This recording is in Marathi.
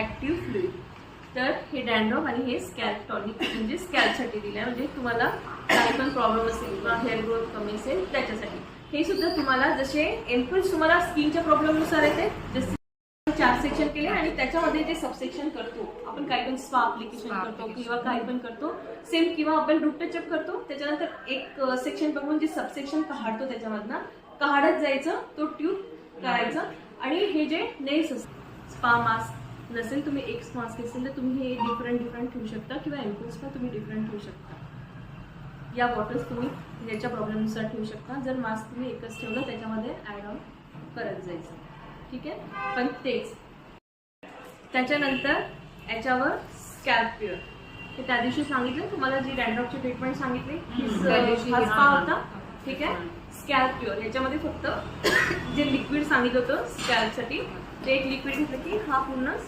Active fluid. तर हे डॅन्ड्रफ आणि हे स्कॅल्प टॉनिक म्हणजे स्कॅल्पसाठी दिलं आहे, म्हणजे तुम्हाला काही पण प्रॉब्लेम असेल किंवा हेअर ग्रोथ कमी असेल त्याच्यासाठी. हे सुद्धा तुम्हाला जसे एम्पल्स तुम्हाला स्किनच्या प्रॉब्लेमनुसार येते, जसे 4 सेक्शन केले आणि त्याच्यामध्ये जे सबसेक्शन करतो आपण, काही पण स्पा ऍप्लिकेशन करतो किंवा काही पण करतो सेम, किंवा आपण रूट टचअप करतो त्याच्यानंतर एक सेक्शन बघून जे सबसेक्शन काढतो त्याच्यामधनं काढत जायचं, तो ट्यूब करायचा. आणि हे जे नेल्स असतात, स्पा मास्क नसेल, तुम्ही एक मास्क असेल तर तुम्ही हे डिफरंट ठेवू शकता किंवा एम्पल्स पण तुम्ही डिफरंट ठेवू शकता. या बॉटल्स तुम्ही याच्या प्रॉब्लेमनुसार ठेवू शकता. जर मास्क तुम्ही एकच ठेवलं त्याच्यामध्ये ऍड ऑन करत जायचं, ठीक आहे. पण तेच त्याच्यानंतर याच्यावर स्कॅल्प प्युअर, हे त्या दिवशी सांगितलं तुम्हाला, जी डॅन्ड्रफची ट्रीटमेंट सांगितली हा स्पा होता, ठीक आहे. स्कॅल्प प्युअर याच्यामध्ये फक्त जे लिक्विड सांगितलं होतं स्कॅल्पसाठी, ते एक लिक्विड घेतलं की हा पूर्ण